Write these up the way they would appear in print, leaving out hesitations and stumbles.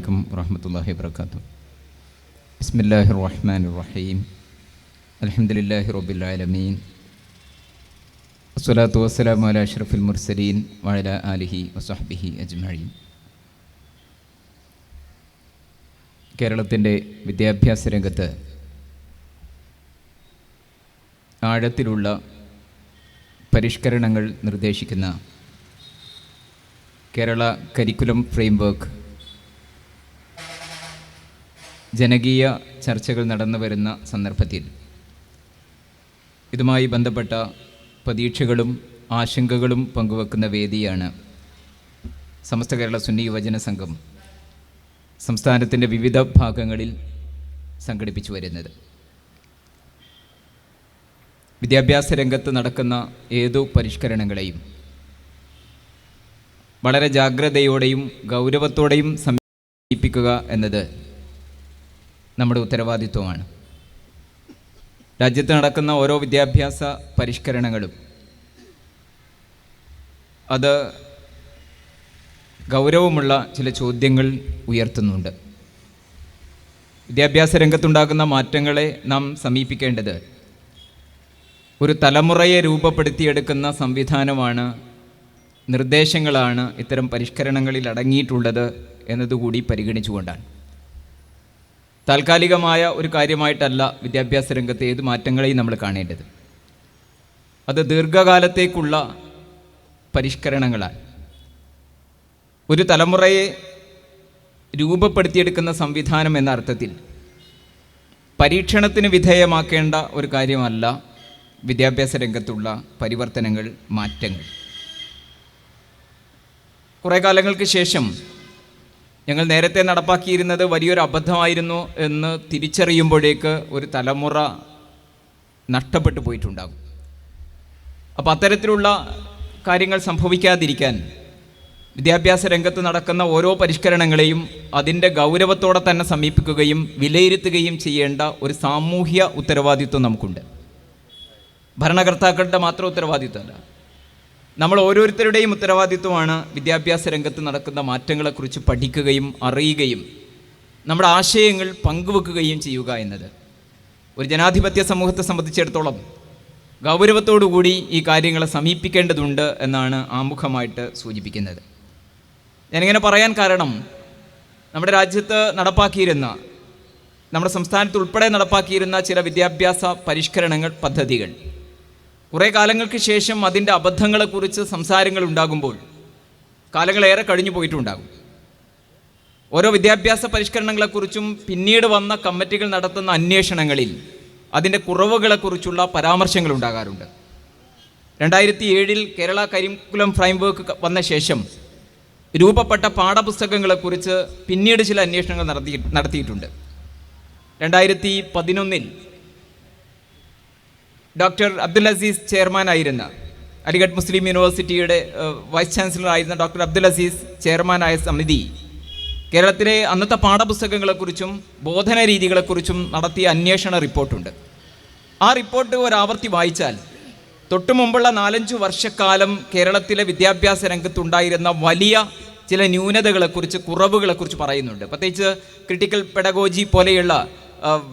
അലൈക്കും വറഹ്മത്തുള്ളാഹി വബറകാതുഹു. ബിസ്മില്ലാഹിർ റഹ്മാനിർ റഹീം. അൽഹംദുലില്ലാഹി റബ്ബിൽ ആലമീൻ. വസ്സലാത്തു വസ്സലാമു അലാ അഷ്റഫിൽ മുർസലീൻ വഅലാ ആലിഹി വസഹ്ബിഹി അജ്മഈൻ. കേരളത്തിൻ്റെ വിദ്യാഭ്യാസ രംഗത്ത് ആഴത്തിലുള്ള പരിഷ്കരണങ്ങൾ നിർദ്ദേശിക്കുന്ന കേരള കരിക്കുലം ഫ്രെയിംവർക്ക് ജനകീയ ചർച്ചകൾ നടന്നു വരുന്ന സന്ദർഭത്തിൽ ഇതുമായി ബന്ധപ്പെട്ട പ്രതീക്ഷകളും ആശങ്കകളും പങ്കുവെക്കുന്ന വേദിയാണ് സമസ്ത കേരള സുന്നി യുവജന സംഘം സംസ്ഥാനത്തിൻ്റെ വിവിധ ഭാഗങ്ങളിൽ സംഘടിപ്പിച്ചു വരുന്നത്. വിദ്യാഭ്യാസ രംഗത്ത് നടക്കുന്ന ഏതു പരിഷ്കരണങ്ങളെയും വളരെ ജാഗ്രതയോടെയും ഗൗരവത്തോടെയും സമീപിക്കുക എന്നത് നമ്മുടെ ഉത്തരവാദിത്വമാണ്. രാജ്യത്ത് നടക്കുന്ന ഓരോ വിദ്യാഭ്യാസ പരിഷ്കരണങ്ങളും അത് ഗൗരവമുള്ള ചില ചോദ്യങ്ങൾ ഉയർത്തുന്നുണ്ട്. വിദ്യാഭ്യാസ രംഗത്തുണ്ടാകുന്ന മാറ്റങ്ങളെ നാം സമീപിക്കേണ്ടത് ഒരു തലമുറയെ രൂപപ്പെടുത്തിയെടുക്കുന്ന സംവിധാനമാണ്, നിർദ്ദേശങ്ങളാണ് ഇത്തരം പരിഷ്കരണങ്ങളിൽ അടങ്ങിയിട്ടുള്ളത് എന്നതുകൂടി പരിഗണിച്ചുകൊണ്ടാണ്. താൽക്കാലികമായ ഒരു കാര്യമായിട്ടല്ല വിദ്യാഭ്യാസ രംഗത്തെ ഏത് മാറ്റങ്ങളെയും നമ്മൾ കാണേണ്ടത്. അത് ദീർഘകാലത്തേക്കുള്ള പരിഷ്കരണങ്ങളാണ്. ഒരു തലമുറയെ രൂപപ്പെടുത്തിയെടുക്കുന്ന സംവിധാനം എന്ന അർത്ഥത്തിൽ പരീക്ഷണത്തിന് വിധേയമാക്കേണ്ട ഒരു കാര്യമല്ല വിദ്യാഭ്യാസ രംഗത്തുള്ള പരിവർത്തനങ്ങൾ, മാറ്റങ്ങൾ. കുറേ കാലങ്ങൾക്ക് ശേഷം ഞങ്ങൾ നേരത്തെ നടപ്പാക്കിയിരുന്നത് വലിയൊരു അബദ്ധമായിരുന്നു എന്ന് തിരിച്ചറിയുമ്പോഴേക്ക് ഒരു തലമുറ നഷ്ടപ്പെട്ടു പോയിട്ടുണ്ടാകും. അപ്പോൾ അത്തരത്തിലുള്ള കാര്യങ്ങൾ സംഭവിക്കാതിരിക്കാൻ വിദ്യാഭ്യാസ രംഗത്ത് നടക്കുന്ന ഓരോ പരിഷ്കരണങ്ങളെയും അതിൻ്റെ ഗൗരവത്തോടെ തന്നെ സമീപിക്കുകയും വിലയിരുത്തുകയും ചെയ്യേണ്ട ഒരു സാമൂഹ്യ ഉത്തരവാദിത്വം നമുക്കുണ്ട്. ഭരണകർത്താക്കളുടെ മാത്രം ഉത്തരവാദിത്വമല്ല, നമ്മൾ ഓരോരുത്തരുടെയും ഉത്തരവാദിത്വമാണ് വിദ്യാഭ്യാസ രംഗത്ത് നടക്കുന്ന മാറ്റങ്ങളെക്കുറിച്ച് പഠിക്കുകയും അറിയുകയും നമ്മുടെ ആശയങ്ങൾ പങ്കുവെക്കുകയും ചെയ്യുക എന്നത്. ഒരു ജനാധിപത്യ സമൂഹത്തെ സംബന്ധിച്ചിടത്തോളം ഗൗരവത്തോടുകൂടി ഈ കാര്യങ്ങളെ സമീപിക്കേണ്ടതുണ്ട് എന്നാണ് ആമുഖമായിട്ട് സൂചിപ്പിക്കുന്നത്. ഞാനിങ്ങനെ പറയാൻ കാരണം, നമ്മുടെ രാജ്യത്ത് നടപ്പാക്കിയിരുന്ന, നമ്മുടെ സംസ്ഥാനത്ത് ഉൾപ്പെടെ നടപ്പാക്കിയിരുന്ന ചില വിദ്യാഭ്യാസ പരിഷ്കരണങ്ങൾ, പദ്ധതികൾ കുറേ കാലങ്ങൾക്ക് ശേഷം അതിൻ്റെ അബദ്ധങ്ങളെക്കുറിച്ച് സംസാരങ്ങൾ ഉണ്ടാകുമ്പോൾ കാലങ്ങളേറെ കഴിഞ്ഞു പോയിട്ടുണ്ടാകും. ഓരോ വിദ്യാഭ്യാസ പരിഷ്കരണങ്ങളെക്കുറിച്ചും പിന്നീട് വന്ന കമ്മിറ്റികൾ നടത്തുന്ന അന്വേഷണങ്ങളിൽ അതിൻ്റെ കുറവുകളെക്കുറിച്ചുള്ള പരാമർശങ്ങൾ ഉണ്ടാകാറുണ്ട്. 2007 കേരള കരിക്കുലം ഫ്രെയിംവർക്ക് വന്ന ശേഷം രൂപപ്പെട്ട പാഠപുസ്തകങ്ങളെക്കുറിച്ച് പിന്നീട് ചില അന്വേഷണങ്ങൾ നടത്തിയിട്ടുണ്ട്. 2011 ഡോക്ടർ അബ്ദുൽ അസീസ് ചെയർമാനായിരുന്ന, അലിഗഡ് മുസ്ലിം യൂണിവേഴ്സിറ്റിയുടെ വൈസ് ചാൻസലർ ആയിരുന്ന ഡോക്ടർ അബ്ദുൽ അസീസ് ചെയർമാനായ സമിതി കേരളത്തിലെ അന്നത്തെ പാഠപുസ്തകങ്ങളെക്കുറിച്ചും ബോധന രീതികളെക്കുറിച്ചും നടത്തിയ അന്വേഷണ റിപ്പോർട്ടുണ്ട്. ആ റിപ്പോർട്ട് ഒരാവർത്തി വായിച്ചാൽ തൊട്ടു മുമ്പുള്ള 4-5 വർഷക്കാലം കേരളത്തിലെ വിദ്യാഭ്യാസ രംഗത്തുണ്ടായിരുന്ന വലിയ ചില ന്യൂനതകളെക്കുറിച്ച്, കുറവുകളെക്കുറിച്ച് പറയുന്നുണ്ട്. പ്രത്യേകിച്ച് ക്രിട്ടിക്കൽ പെഡഗോജി പോലെയുള്ള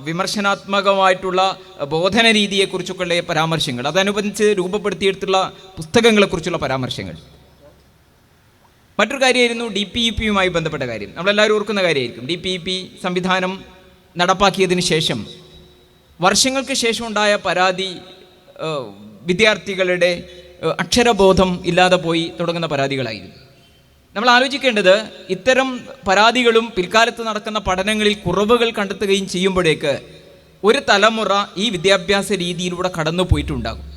വിമർശനാത്മകമായിട്ടുള്ള ബോധന രീതിയെക്കുറിച്ചൊക്കെയുള്ള പരാമർശങ്ങൾ, അതനുബന്ധിച്ച് രൂപപ്പെടുത്തിയെടുത്തുള്ള പുസ്തകങ്ങളെക്കുറിച്ചുള്ള പരാമർശങ്ങൾ. മറ്റൊരു കാര്യമായിരുന്നു DPEP-യുമായി ബന്ധപ്പെട്ട കാര്യം. നമ്മളെല്ലാവരും ഓർക്കുന്ന കാര്യമായിരിക്കും. DPEP സംവിധാനം നടപ്പാക്കിയതിന് ശേഷം വർഷങ്ങൾക്ക് ശേഷം ഉണ്ടായ പരാതി വിദ്യാർത്ഥികളുടെ അക്ഷരബോധം ഇല്ലാതെ പോയി തുടങ്ങുന്ന പരാതികളായിരുന്നു. നമ്മൾ ആലോചിക്കേണ്ടത്, ഇത്തരം പരാതികളും പിൽക്കാലത്ത് നടക്കുന്ന പഠനങ്ങളിൽ കുറവുകൾ കണ്ടെത്തുകയും ചെയ്യുമ്പോഴേക്ക് ഒരു തലമുറ ഈ വിദ്യാഭ്യാസ രീതിയിലൂടെ കടന്നു പോയിട്ടുണ്ടാകും.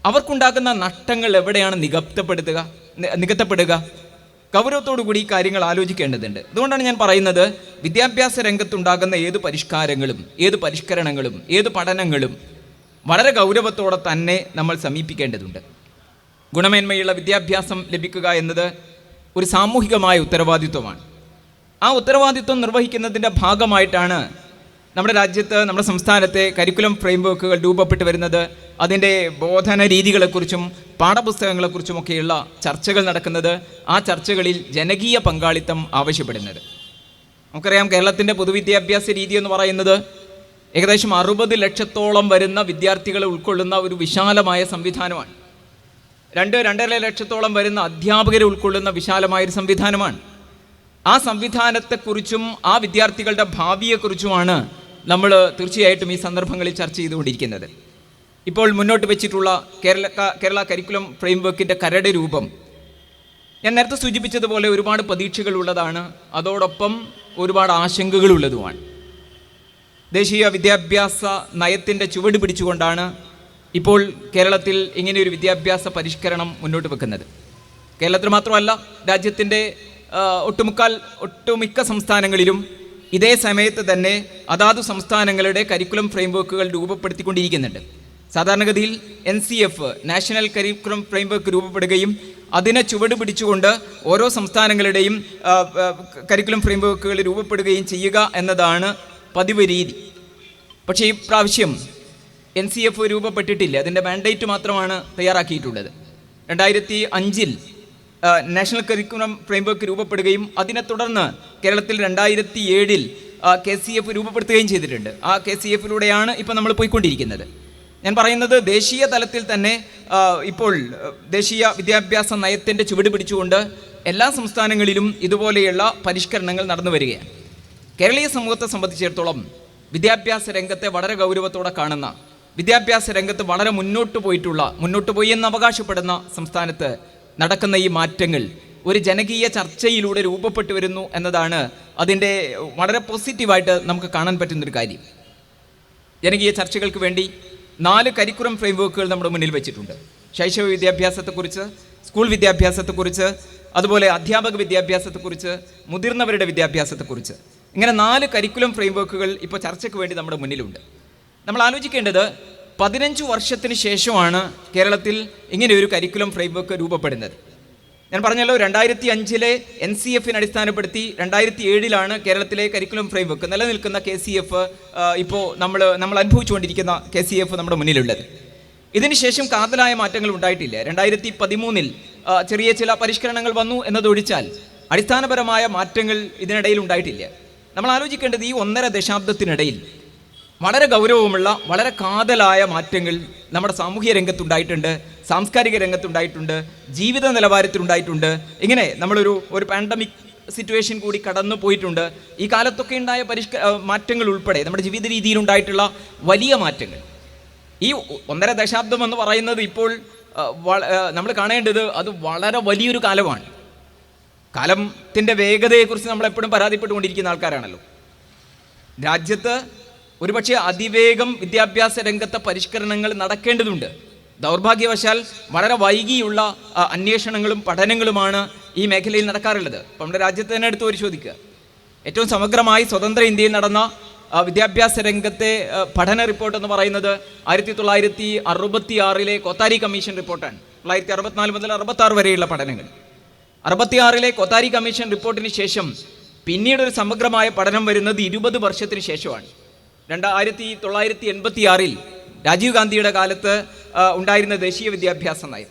അവർക്കുണ്ടാകുന്ന നഷ്ടങ്ങൾ എവിടെയാണ് നികത്തപ്പെടുക? ഗൗരവത്തോടു കൂടി ഈ കാര്യങ്ങൾ ആലോചിക്കേണ്ടതുണ്ട്. അതുകൊണ്ടാണ് ഞാൻ പറയുന്നത്, വിദ്യാഭ്യാസ രംഗത്തുണ്ടാകുന്ന ഏത് പരിഷ്കാരങ്ങളും, ഏത് പരിഷ്കരണങ്ങളും, ഏത് പഠനങ്ങളും വളരെ ഗൗരവത്തോടെ തന്നെ നമ്മൾ സമീപിക്കേണ്ടതുണ്ട്. ഗുണമേന്മയുള്ള വിദ്യാഭ്യാസം ലഭിക്കുക എന്നത് ഒരു സാമൂഹികമായ ഉത്തരവാദിത്വമാണ്. ആ ഉത്തരവാദിത്വം നിർവഹിക്കുന്നതിൻ്റെ ഭാഗമായിട്ടാണ് നമ്മുടെ രാജ്യത്ത്, നമ്മുടെ സംസ്ഥാനത്തെ കരിക്കുലം ഫ്രെയിംവർക്കുകൾ രൂപപ്പെട്ടു വരുന്നത്. അതിൻ്റെ ബോധന രീതികളെക്കുറിച്ചും പാഠപുസ്തകങ്ങളെക്കുറിച്ചുമൊക്കെയുള്ള ചർച്ചകൾ നടക്കുന്നത്, ആ ചർച്ചകളിൽ ജനകീയ പങ്കാളിത്തം ആവശ്യപ്പെടുന്നത്. നമുക്കറിയാം കേരളത്തിൻ്റെ പൊതുവിദ്യാഭ്യാസ രീതി എന്ന് പറയുന്നത് ഏകദേശം 60 ലക്ഷത്തോളം വരുന്ന വിദ്യാർത്ഥികളെ ഉൾക്കൊള്ളുന്ന ഒരു വിശാലമായ സംവിധാനമാണ്. 2-2.5 ലക്ഷത്തോളം വരുന്ന അധ്യാപകരെ ഉൾക്കൊള്ളുന്ന വിശാലമായൊരു സംവിധാനമാണ്. ആ സംവിധാനത്തെക്കുറിച്ചും ആ വിദ്യാർത്ഥികളുടെ ഭാവിയെക്കുറിച്ചുമാണ് നമ്മൾ തീർച്ചയായിട്ടും ഈ സന്ദർഭങ്ങളിൽ ചർച്ച ചെയ്തുകൊണ്ടിരിക്കുന്നത്. ഇപ്പോൾ മുന്നോട്ട് വെച്ചിട്ടുള്ള കേരള കരിക്കുലം ഫ്രെയിംവർക്കിൻ്റെ കരട് രൂപം ഞാൻ നേരത്തെ സൂചിപ്പിച്ചതുപോലെ ഒരുപാട് പ്രതീക്ഷകളുള്ളതാണ്, അതോടൊപ്പം ഒരുപാട് ആശങ്കകളുള്ളതുമാണ്. ദേശീയ വിദ്യാഭ്യാസ നയത്തിൻ്റെ ചുവട് പിടിച്ചുകൊണ്ടാണ് ഇപ്പോൾ കേരളത്തിൽ ഇങ്ങനെയൊരു വിദ്യാഭ്യാസ പരിഷ്കരണം മുന്നോട്ട് വെക്കുന്നത്. കേരളത്തിൽ മാത്രമല്ല, രാജ്യത്തിൻ്റെ ഒട്ടുമിക്ക സംസ്ഥാനങ്ങളിലും ഇതേ സമയത്ത് തന്നെ അതാത് സംസ്ഥാനങ്ങളുടെ കരിക്കുലം ഫ്രെയിംവർക്കുകൾ രൂപപ്പെടുത്തിക്കൊണ്ടിരിക്കുന്നുണ്ട്. സാധാരണഗതിയിൽ NCF നാഷണൽ കരിക്കുലം ഫ്രെയിംവർക്ക് രൂപപ്പെടുകയും അതിനെ ചുവട് പിടിച്ചുകൊണ്ട് ഓരോ സംസ്ഥാനങ്ങളുടെയും കരിക്കുലം ഫ്രെയിംവർക്കുകൾ രൂപപ്പെടുകയും ചെയ്യുക എന്നതാണ് പതിവ് രീതി. പക്ഷേ ഈ പ്രാവശ്യം NCF രൂപപ്പെട്ടിട്ടില്ല, അതിൻ്റെ മാൻഡേറ്റ് മാത്രമാണ് തയ്യാറാക്കിയിട്ടുള്ളത്. 2005 നാഷണൽ കരിക്കുലം ഫ്രെയിംവർക്ക് രൂപപ്പെടുകയും അതിനെ തുടർന്ന് കേരളത്തിൽ 2007 KCF രൂപപ്പെടുത്തുകയും ചെയ്തിട്ടുണ്ട്. ആ KCFിലൂടെയാണ് ഇപ്പോൾ നമ്മൾ പോയിക്കൊണ്ടിരിക്കുന്നത്. ഞാൻ പറയുന്നത് ദേശീയ തലത്തിൽ തന്നെ ഇപ്പോൾ ദേശീയ വിദ്യാഭ്യാസ നയത്തിൻ്റെ ചുവട് പിടിച്ചുകൊണ്ട് എല്ലാ സംസ്ഥാനങ്ങളിലും ഇതുപോലെയുള്ള പരിഷ്കരണങ്ങൾ നടന്നു വരികയാണ്. കേരളീയ സമൂഹത്തെ സംബന്ധിച്ചിടത്തോളം വിദ്യാഭ്യാസ രംഗത്തെ വളരെ ഗൗരവത്തോടെ കാണുന്ന, വിദ്യാഭ്യാസ രംഗത്ത് വളരെ മുന്നോട്ട് പോയി എന്ന് അവകാശപ്പെടുന്ന സംസ്ഥാനത്ത് നടക്കുന്ന ഈ മാറ്റങ്ങൾ ഒരു ജനകീയ ചർച്ചയിലൂടെ രൂപപ്പെട്ടു വരുന്നു എന്നതാണ് അതിൻ്റെ വളരെ പോസിറ്റീവായിട്ട് നമുക്ക് കാണാൻ പറ്റുന്നൊരു കാര്യം. ജനകീയ ചർച്ചകൾക്ക് വേണ്ടി 4 കരിക്കുലം ഫ്രെയിംവർക്കുകൾ നമ്മുടെ മുന്നിൽ വെച്ചിട്ടുണ്ട്. ശൈശവ വിദ്യാഭ്യാസത്തെക്കുറിച്ച്, സ്കൂൾ വിദ്യാഭ്യാസത്തെക്കുറിച്ച്, അതുപോലെ അധ്യാപക വിദ്യാഭ്യാസത്തെക്കുറിച്ച്, മുതിർന്നവരുടെ വിദ്യാഭ്യാസത്തെക്കുറിച്ച്, ഇങ്ങനെ 4 കരിക്കുലം ഫ്രെയിംവർക്കുകൾ ഇപ്പോൾ ചർച്ചയ്ക്ക് വേണ്ടി നമ്മുടെ മുന്നിലുണ്ട്. നമ്മൾ ആലോചിക്കേണ്ടത് 15 വർഷത്തിന് ശേഷമാണ് കേരളത്തിൽ ഇങ്ങനെയൊരു കരിക്കുലം ഫ്രെയിംവർക്ക് രൂപപ്പെടുന്നത്. ഞാൻ പറഞ്ഞല്ലോ, 2005 NCFനെ അടിസ്ഥാനപ്പെടുത്തി 2007 കേരളത്തിലെ കരിക്കുലം ഫ്രെയിംവർക്ക് നിലനിൽക്കുന്ന KCF ഇപ്പോൾ നമ്മൾ അനുഭവിച്ചുകൊണ്ടിരിക്കുന്ന KCF നമ്മുടെ മുന്നിലുള്ളത്. ഇതിനുശേഷം കാതലായ മാറ്റങ്ങൾ ഉണ്ടായിട്ടില്ല. 2013 ചെറിയ ചില പരിഷ്കരണങ്ങൾ വന്നു എന്നതൊഴിച്ചാൽ അടിസ്ഥാനപരമായ മാറ്റങ്ങൾ ഇതിനിടയിൽ ഉണ്ടായിട്ടില്ല. നമ്മൾ ആലോചിക്കേണ്ടത് ഈ 1.5 ദശാബ്ദത്തിനിടയിൽ വളരെ ഗൗരവമുള്ള, വളരെ കാതലായ മാറ്റങ്ങൾ നമ്മുടെ സാമൂഹ്യ രംഗത്തുണ്ടായിട്ടുണ്ട്, സാംസ്കാരിക രംഗത്തുണ്ടായിട്ടുണ്ട്, ജീവിത നിലവാരത്തിലുണ്ടായിട്ടുണ്ട്. ഇങ്ങനെ നമ്മളൊരു പാൻഡമിക് സിറ്റുവേഷൻ കൂടി കടന്നു പോയിട്ടുണ്ട്. ഈ കാലത്തൊക്കെ ഉണ്ടായ മാറ്റങ്ങൾ ഉൾപ്പെടെ നമ്മുടെ ജീവിത രീതിയിലുണ്ടായിട്ടുള്ള വലിയ മാറ്റങ്ങൾ, ഈ 1.5 ദശാബ്ദം എന്ന് പറയുന്നത് ഇപ്പോൾ നമ്മൾ കാണേണ്ടത് അത് വളരെ വലിയൊരു കാലമാണ്. കാലത്തിൻ്റെ വേഗതയെക്കുറിച്ച് നമ്മളെപ്പോഴും പരാതിപ്പെട്ടുകൊണ്ടിരിക്കുന്ന ആൾക്കാരാണല്ലോ. രാജ്യത്ത് ഒരുപക്ഷെ അതിവേഗം വിദ്യാഭ്യാസ രംഗത്തെ പരിഷ്കരണങ്ങൾ നടക്കേണ്ടതുണ്ട്. ദൗർഭാഗ്യവശാൽ വളരെ വൈകിയുള്ള അന്വേഷണങ്ങളും പഠനങ്ങളുമാണ് ഈ മേഖലയിൽ നടക്കാറുള്ളത്. അപ്പോൾ നമ്മുടെ രാജ്യത്ത് തന്നെ എടുത്ത് പരിശോധിക്കുക. ഏറ്റവും സമഗ്രമായി സ്വതന്ത്ര ഇന്ത്യയിൽ നടന്ന വിദ്യാഭ്യാസ രംഗത്തെ പഠന റിപ്പോർട്ട് എന്ന് പറയുന്നത് 1966 കൊത്താരി കമ്മീഷൻ റിപ്പോർട്ടാണ്. 1964 മുതൽ 66 വരെയുള്ള പഠനങ്ങൾ. 66 കൊത്താരി കമ്മീഷൻ റിപ്പോർട്ടിന് ശേഷം പിന്നീടൊരു സമഗ്രമായ പഠനം വരുന്നത് 20 വർഷത്തിന് ശേഷമാണ്. 1986 രാജീവ് ഗാന്ധിയുടെ കാലത്ത് ഉണ്ടായിരുന്ന ദേശീയ വിദ്യാഭ്യാസ നയം.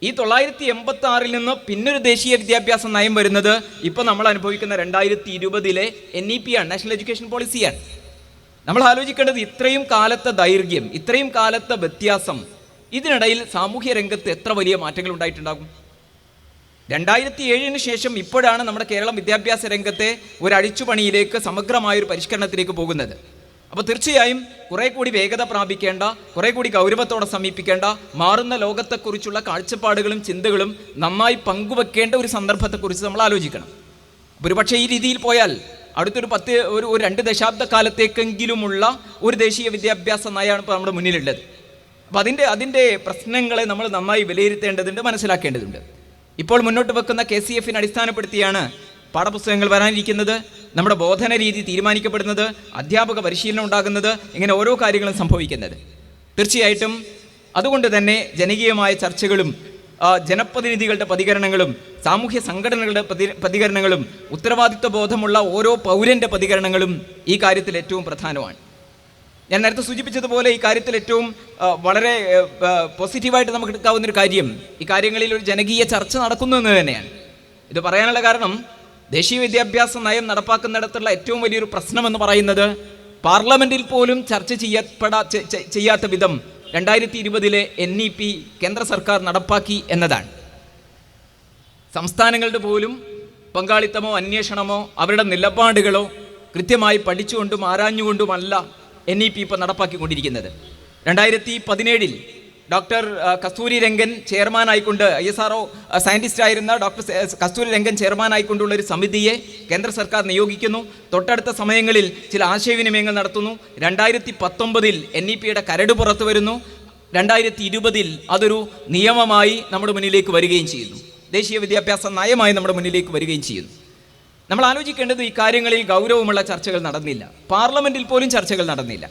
ഈ 1986 നിന്ന് പിന്നൊരു ദേശീയ വിദ്യാഭ്യാസ നയം വരുന്നത് ഇപ്പോൾ നമ്മൾ അനുഭവിക്കുന്ന 2020 NEP ആണ്, നാഷണൽ എഡ്യൂക്കേഷൻ പോളിസിയാണ്. നമ്മൾ ആലോചിക്കേണ്ടത് ഇത്രയും കാലത്തെ ദൈർഘ്യം, ഇത്രയും കാലത്തെ വ്യത്യാസം, ഇതിനിടയിൽ സാമൂഹ്യ രംഗത്ത് എത്ര വലിയ മാറ്റങ്ങൾ ഉണ്ടായിട്ടുണ്ടാകും. 2007 ശേഷം ഇപ്പോഴാണ് നമ്മുടെ കേരളം വിദ്യാഭ്യാസ രംഗത്തെ ഒരു അഴിച്ചുപണിയിലേക്ക്, സമഗ്രമായൊരു പരിഷ്കരണത്തിലേക്ക് പോകുന്നത്. അപ്പോൾ തീർച്ചയായും കുറേ കൂടി വേഗത പ്രാപിക്കേണ്ട, കുറേ കൂടി ഗൗരവത്തോടെ സമീപിക്കേണ്ട, മാറുന്ന ലോകത്തെക്കുറിച്ചുള്ള കാഴ്ചപ്പാടുകളും ചിന്തകളും നന്നായി പങ്കുവെക്കേണ്ട ഒരു സന്ദർഭത്തെക്കുറിച്ച് നമ്മൾ ആലോചിക്കണം. ഒരുപക്ഷെ ഈ രീതിയിൽ പോയാൽ അടുത്തൊരു 2 ദശാബ്ദ കാലത്തേക്കെങ്കിലുമുള്ള ഒരു ദേശീയ വിദ്യാഭ്യാസ നയമാണ് ഇപ്പോൾ നമ്മുടെ മുന്നിലുള്ളത്. അപ്പോൾ അതിൻ്റെ പ്രശ്നങ്ങളെ നമ്മൾ നന്നായി വിലയിരുത്തേണ്ടതുണ്ട്, മനസ്സിലാക്കേണ്ടതുണ്ട്. ഇപ്പോൾ മുന്നോട്ട് വെക്കുന്ന KCFനെ അടിസ്ഥാനപ്പെടുത്തിയാണ് പാഠപുസ്തകങ്ങൾ വരാനിരിക്കുന്നത്, നമ്മുടെ ബോധന രീതി തീരുമാനിക്കപ്പെടുന്നത്, അധ്യാപക പരിശീലനം ഉണ്ടാകുന്നത്, ഇങ്ങനെ ഓരോ കാര്യങ്ങളും സംഭവിക്കുന്നത്. തീർച്ചയായിട്ടും അതുകൊണ്ട് തന്നെ ജനകീയമായ ചർച്ചകളും ജനപ്രതിനിധികളുടെ പ്രതികരണങ്ങളും സാമൂഹ്യ സംഘടനകളുടെ പ്രതികരണങ്ങളും ഉത്തരവാദിത്വ ബോധമുള്ള ഓരോ പൗരൻ്റെ പ്രതികരണങ്ങളും ഈ കാര്യത്തിൽ ഏറ്റവും പ്രധാനമാണ്. ഞാൻ നേരത്തെ സൂചിപ്പിച്ചതുപോലെ ഈ കാര്യത്തിൽ ഏറ്റവും വളരെ പോസിറ്റീവായിട്ട് നമുക്ക് എടുക്കാവുന്നൊരു കാര്യം ഈ കാര്യങ്ങളിൽ ഒരു ജനകീയ ചർച്ച നടക്കുന്നു എന്ന് തന്നെയാണ്. ഇത് പറയാനുള്ള കാരണം ദേശീയ വിദ്യാഭ്യാസ നയം നടപ്പാക്കുന്നിടത്തുള്ള ഏറ്റവും വലിയൊരു പ്രശ്നമെന്ന് പറയുന്നത് പാർലമെൻറ്റിൽ പോലും ചർച്ച ചെയ്യാത്ത വിധം 2020 NEP കേന്ദ്ര സർക്കാർ നടപ്പാക്കി എന്നതാണ്. സംസ്ഥാനങ്ങളുടെ പോലും പങ്കാളിത്തമോ അന്വേഷണമോ അവരുടെ നിലപാടുകളോ കൃത്യമായി പഠിച്ചുകൊണ്ടും ആരാഞ്ഞുകൊണ്ടുമല്ല NEP ഇപ്പോൾ നടപ്പാക്കിക്കൊണ്ടിരിക്കുന്നത്. 2017 doctor Kasturi Rangan ചെയർമാനായിക്കൊണ്ട് ISRO സയൻറ്റിസ്റ്റായിരുന്ന doctor Kasturi Rangan ചെയർമാനായിക്കൊണ്ടുള്ള ഒരു സമിതിയെ കേന്ദ്ര സർക്കാർ നിയോഗിക്കുന്നു. തൊട്ടടുത്ത സമയങ്ങളിൽ ചില ആശയവിനിമയങ്ങൾ നടത്തുന്നു. 2019 NEPയുടെ കരട് പുറത്തു വരുന്നു. 2020 അതൊരു നിയമമായി നമ്മുടെ മുന്നിലേക്ക് വരികയും ചെയ്യുന്നു. ദേശീയ വിദ്യാഭ്യാസ നയമായി നമ്മുടെ മുന്നിലേക്ക് വരികയും ചെയ്യുന്നു. നമ്മൾ ആലോചിക്കേണ്ടത് ഈ കാര്യങ്ങളിൽ ഗൗരവമുള്ള ചർച്ചകൾ നടന്നില്ല. പാർലമെൻറ്റിൽ പോലും ചർച്ചകൾ നടന്നില്ല.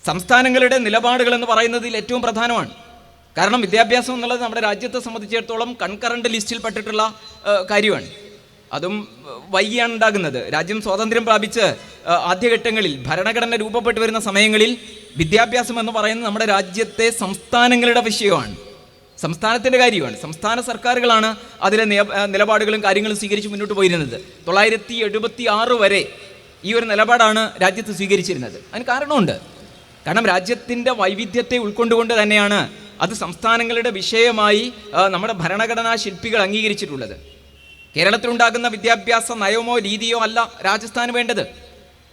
സംസ്ഥാനങ്ങളുടെ നിലപാടുകൾ എന്ന് പറയുന്നതിൽ ഏറ്റവും പ്രധാനമാണ്. കാരണം വിദ്യാഭ്യാസം എന്നുള്ളത് നമ്മുടെ രാജ്യത്തെ സംബന്ധിച്ചിടത്തോളം കൺകറൻറ്റ് ലിസ്റ്റിൽ പെട്ടിട്ടുള്ള കാര്യമാണ്. അതും വൈകിയാണ് ഉണ്ടാകുന്നത്. രാജ്യം സ്വാതന്ത്ര്യം പ്രാപിച്ച് ആദ്യഘട്ടങ്ങളിൽ ഭരണഘടന രൂപപ്പെട്ടു വരുന്ന സമയങ്ങളിൽ വിദ്യാഭ്യാസം എന്ന് പറയുന്നത് നമ്മുടെ രാജ്യത്തെ സംസ്ഥാനങ്ങളുടെ വിഷയമാണ്, സംസ്ഥാനത്തിൻ്റെ കാര്യമാണ്. സംസ്ഥാന സർക്കാരുകളാണ് അതിലെ നിലപാടുകളും കാര്യങ്ങളും സ്വീകരിച്ച് മുന്നോട്ട് പോയിരുന്നത്. 1976 വരെ ഈ ഒരു നിലപാടാണ് രാജ്യത്ത് സ്വീകരിച്ചിരുന്നത്. അതിന് കാരണമുണ്ട്. കാരണം രാജ്യത്തിൻ്റെ വൈവിധ്യത്തെ ഉൾക്കൊണ്ടുകൊണ്ട് തന്നെയാണ് അത് സംസ്ഥാനങ്ങളുടെ വിഷയമായി നമ്മുടെ ഭരണഘടനാ ശില്പികൾ അംഗീകരിച്ചിട്ടുള്ളത്. കേരളത്തിലുണ്ടാകുന്ന വിദ്യാഭ്യാസ നയമോ രീതിയോ അല്ല രാജസ്ഥാന് വേണ്ടത്,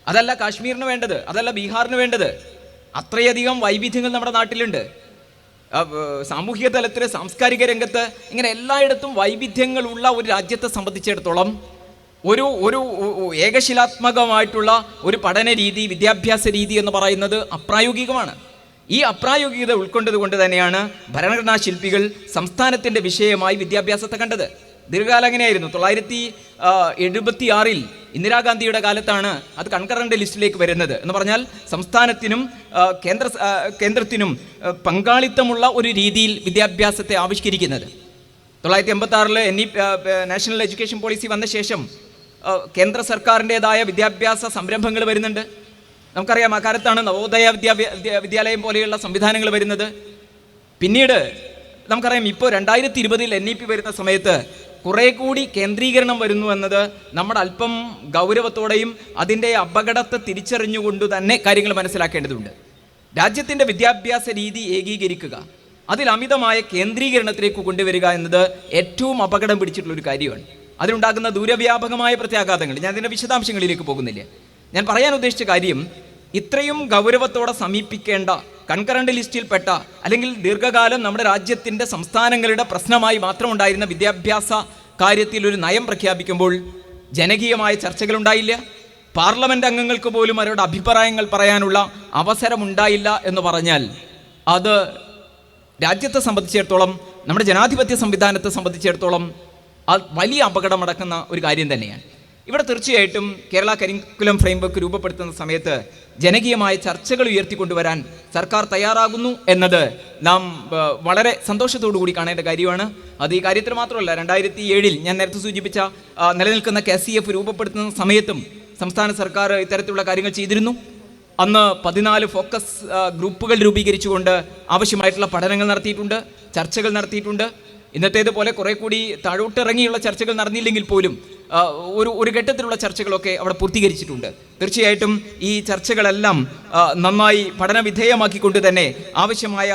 അതല്ല കാശ്മീരിന് വേണ്ടത്, അതല്ല ബീഹാറിന് വേണ്ടത്. അത്രയധികം വൈവിധ്യങ്ങൾ നമ്മുടെ നാട്ടിലുണ്ട്. സാമൂഹിക തലത്തിൽ, സാംസ്കാരിക രംഗത്ത്, ഇങ്ങനെ എല്ലായിടത്തും വൈവിധ്യങ്ങളുള്ള ഒരു രാജ്യത്തെ സംബന്ധിച്ചിടത്തോളം ഒരു ഏകശിലാത്മകമായിട്ടുള്ള ഒരു പഠന രീതി, വിദ്യാഭ്യാസ രീതി എന്ന് പറയുന്നത് അപ്രായോഗികമാണ്. ഈ അപ്രായോഗികത ഉൾക്കൊണ്ടതുകൊണ്ട് തന്നെയാണ് ഭരണഘടനാ ശില്പികൾ സംസ്ഥാനത്തിൻ്റെ വിഷയമായി വിദ്യാഭ്യാസത്തെ കണ്ടത്. ദീർഘകാലം അങ്ങനെയായിരുന്നു. 1976 ഇന്ദിരാഗാന്ധിയുടെ കാലത്താണ് അത് കൺകറന്റ് ലിസ്റ്റിലേക്ക് വരുന്നത്. എന്ന് പറഞ്ഞാൽ സംസ്ഥാനത്തിനും കേന്ദ്രത്തിനും പങ്കാളിത്തമുള്ള ഒരു രീതിയിൽ വിദ്യാഭ്യാസത്തെ ആവിഷ്കരിക്കുന്നത്. 1986 നാഷണൽ എഡ്യൂക്കേഷൻ പോളിസി വന്ന ശേഷം കേന്ദ്ര സർക്കാരിൻ്റെതായ വിദ്യാഭ്യാസ സംരംഭങ്ങൾ വരുന്നുണ്ട്. നമുക്കറിയാം, ആ കാലത്താണ് നവോദയ വിദ്യാലയം പോലെയുള്ള സംവിധാനങ്ങൾ വരുന്നത്. പിന്നീട് നമുക്കറിയാം, ഇപ്പോൾ 2020 NEP വരുന്ന സമയത്ത് കുറേ കൂടി കേന്ദ്രീകരണം വരുന്നു എന്നത് നമ്മൾ അല്പം ഗൗരവത്തോടെയും അതിൻ്റെ അപകടത്തെ തിരിച്ചറിഞ്ഞുകൊണ്ട് തന്നെ കാര്യങ്ങൾ മനസ്സിലാക്കേണ്ടതുണ്ട്. രാജ്യത്തിൻ്റെ വിദ്യാഭ്യാസ രീതി ഏകീകരിക്കുക, അതിൽ അമിതമായ കേന്ദ്രീകരണത്തിലേക്ക് കൊണ്ടുവരിക എന്നത് ഏറ്റവും അപകടം പിടിച്ചിട്ടുള്ളൊരു കാര്യമാണ്. അതിലുണ്ടാകുന്ന ദൂരവ്യാപകമായ പ്രത്യാഘാതങ്ങൾ ഞാൻ അതിൻ്റെ വിശദാംശങ്ങളിലേക്ക് പോകുന്നില്ല. ഞാൻ പറയാൻ ഉദ്ദേശിച്ച കാര്യം, ഇത്രയും ഗൗരവത്തോടെ സമീപിക്കേണ്ട, കൺകറന്റ് ലിസ്റ്റിൽപ്പെട്ട, അല്ലെങ്കിൽ ദീർഘകാലം നമ്മുടെ രാജ്യത്തിൻ്റെ സംസ്ഥാനങ്ങളുടെ പ്രശ്നമായി മാത്രം ഉണ്ടായിരുന്ന വിദ്യാഭ്യാസ കാര്യത്തിൽ ഒരു നയം പ്രഖ്യാപിക്കുമ്പോൾ ജനകീയമായ ചർച്ചകളുണ്ടായില്ല. പാർലമെൻറ്റ് അംഗങ്ങൾക്ക് പോലും അവരുടെ അഭിപ്രായങ്ങൾ പറയാനുള്ള അവസരമുണ്ടായില്ല എന്ന് പറഞ്ഞാൽ അത് രാജ്യത്തെ സംബന്ധിച്ചിടത്തോളം, നമ്മുടെ ജനാധിപത്യ സംവിധാനത്തെ സംബന്ധിച്ചിടത്തോളം വലിയ അപകടമടക്കുന്ന ഒരു കാര്യം തന്നെയാണ്. ഇവിടെ തീർച്ചയായിട്ടും കേരള കരിക്കുലം ഫ്രെയിംവർക്ക് രൂപപ്പെടുത്തുന്ന സമയത്ത് ജനകീയമായ ചർച്ചകൾ ഉയർത്തിക്കൊണ്ടുവരാൻ സർക്കാർ തയ്യാറാകുന്നു എന്നത് നാം വളരെ സന്തോഷത്തോടു കൂടി കാണേണ്ട കാര്യമാണ്. അത് ഈ കാര്യത്തിൽ മാത്രമല്ല, 2007 ഞാൻ നേരത്തെ സൂചിപ്പിച്ച നിലനിൽക്കുന്ന KCF രൂപപ്പെടുത്തുന്ന സമയത്തും സംസ്ഥാന സർക്കാർ ഇത്തരത്തിലുള്ള കാര്യങ്ങൾ ചെയ്തിരുന്നു. അന്ന് 14 ഫോക്കസ് ഗ്രൂപ്പുകൾ രൂപീകരിച്ചുകൊണ്ട് ആവശ്യമായിട്ടുള്ള പഠനങ്ങൾ നടത്തിയിട്ടുണ്ട്, ചർച്ചകൾ നടത്തിയിട്ടുണ്ട്. ഇന്നത്തേതുപോലെ കുറേ കൂടി താഴോട്ടിറങ്ങിയുള്ള ചർച്ചകൾ നടന്നില്ലെങ്കിൽ പോലും ഒരു ഘട്ടത്തിലുള്ള ചർച്ചകളൊക്കെ അവിടെ പൂർത്തീകരിച്ചിട്ടുണ്ട്. തീർച്ചയായിട്ടും ഈ ചർച്ചകളെല്ലാം നന്നായി പഠനവിധേയമാക്കിക്കൊണ്ട് തന്നെ ആവശ്യമായ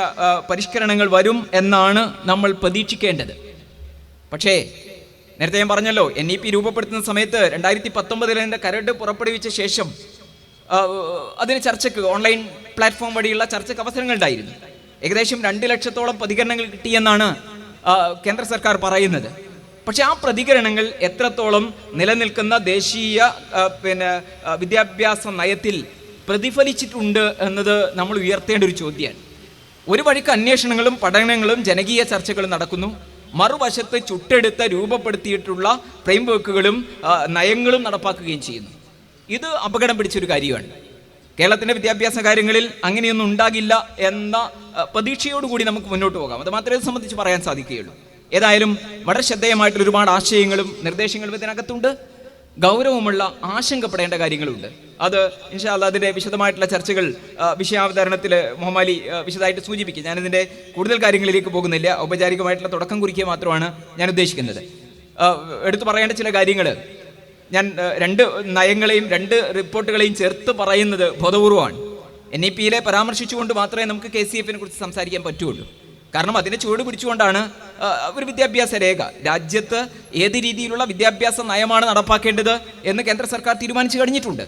പരിഷ്കരണങ്ങൾ വരും എന്നാണ് നമ്മൾ പ്രതീക്ഷിക്കേണ്ടത്. പക്ഷേ നേരത്തെ ഞാൻ പറഞ്ഞല്ലോ, NEP രൂപപ്പെടുത്തുന്ന സമയത്ത് 2019 അതിൻ്റെ കരട് പുറപ്പെടുവിച്ച ശേഷം അതിന് ചർച്ചയ്ക്ക് ഓൺലൈൻ പ്ലാറ്റ്ഫോം വഴിയുള്ള ചർച്ചയ്ക്ക് അവസരങ്ങളുണ്ടായിരുന്നു. ഏകദേശം 2 ലക്ഷത്തോളം പ്രതികരണങ്ങൾ കിട്ടിയെന്നാണ് കേന്ദ്ര സർക്കാർ പറയുന്നത്. പക്ഷെ ആ പ്രതികരണങ്ങൾ എത്രത്തോളം നിലനിൽക്കുന്ന ദേശീയ വിദ്യാഭ്യാസ നയത്തിൽ പ്രതിഫലിച്ചിട്ടുണ്ട് എന്നത് നമ്മൾ ഉയർത്തേണ്ട ഒരു ചോദ്യമാണ്. ഒരു വഴിക്ക് അന്വേഷണങ്ങളും പഠനങ്ങളും ജനകീയ ചർച്ചകളും നടക്കുന്നു, മറുവശത്ത് ചുട്ടെടുത്ത് രൂപപ്പെടുത്തിയിട്ടുള്ള ഫ്രെയിംവർക്കുകളും നയങ്ങളും നടപ്പാക്കുകയും ചെയ്യുന്നു. ഇത് അപകടം പിടിച്ചൊരു കാര്യമാണ്. കേരളത്തിൻ്റെ വിദ്യാഭ്യാസ കാര്യങ്ങളിൽ അങ്ങനെയൊന്നും ഉണ്ടാകില്ല എന്ന പ്രതീക്ഷയോടുകൂടി നമുക്ക് മുന്നോട്ട് പോകാം. അത് മാത്രമേ സംബന്ധിച്ച് പറയാൻ സാധിക്കുകയുള്ളൂ. ഏതായാലും വളരെ ശ്രദ്ധേയമായിട്ടുള്ള ഒരുപാട് ആശയങ്ങളും നിർദ്ദേശങ്ങളും ഇതിനകത്തുണ്ട്. ഗൗരവമുള്ള ആശങ്കപ്പെടേണ്ട കാര്യങ്ങളുണ്ട്. അത് ഇൻഷാ അല്ലാഹ് അതിൻ്റെ വിശദമായിട്ടുള്ള ചർച്ചകൾ വിഷയാവതരണത്തിൽ മുഹമ്മദ് വിശദമായിട്ട് സൂചിപ്പിക്കും. ഞാനിതിൻ്റെ കൂടുതൽ കാര്യങ്ങളിലേക്ക് പോകുന്നില്ല. ഔപചാരികമായിട്ടുള്ള തുടക്കം കുറിക്കുക മാത്രമാണ് ഞാൻ ഉദ്ദേശിക്കുന്നത്. എടുത്തു പറയേണ്ട ചില കാര്യങ്ങൾ, ഞാൻ രണ്ട് നയങ്ങളെയും രണ്ട് റിപ്പോർട്ടുകളെയും ചേർത്ത് പറയുന്നത് ബോധപൂർവമാണ്. NEP-യിലെ പരാമർശിച്ചുകൊണ്ട് മാത്രമേ നമുക്ക് KCF-നെ കുറിച്ച് സംസാരിക്കാൻ പറ്റുള്ളൂ. കാരണം അതിനെ ചുവട് പിടിച്ചുകൊണ്ടാണ് ഒരു വിദ്യാഭ്യാസ രേഖ, രാജ്യത്ത് ഏത് രീതിയിലുള്ള വിദ്യാഭ്യാസ നയമാണ് നടപ്പാക്കേണ്ടത് എന്ന് കേന്ദ്ര സർക്കാർ തീരുമാനിച്ചു കഴിഞ്ഞിട്ടുണ്ട്.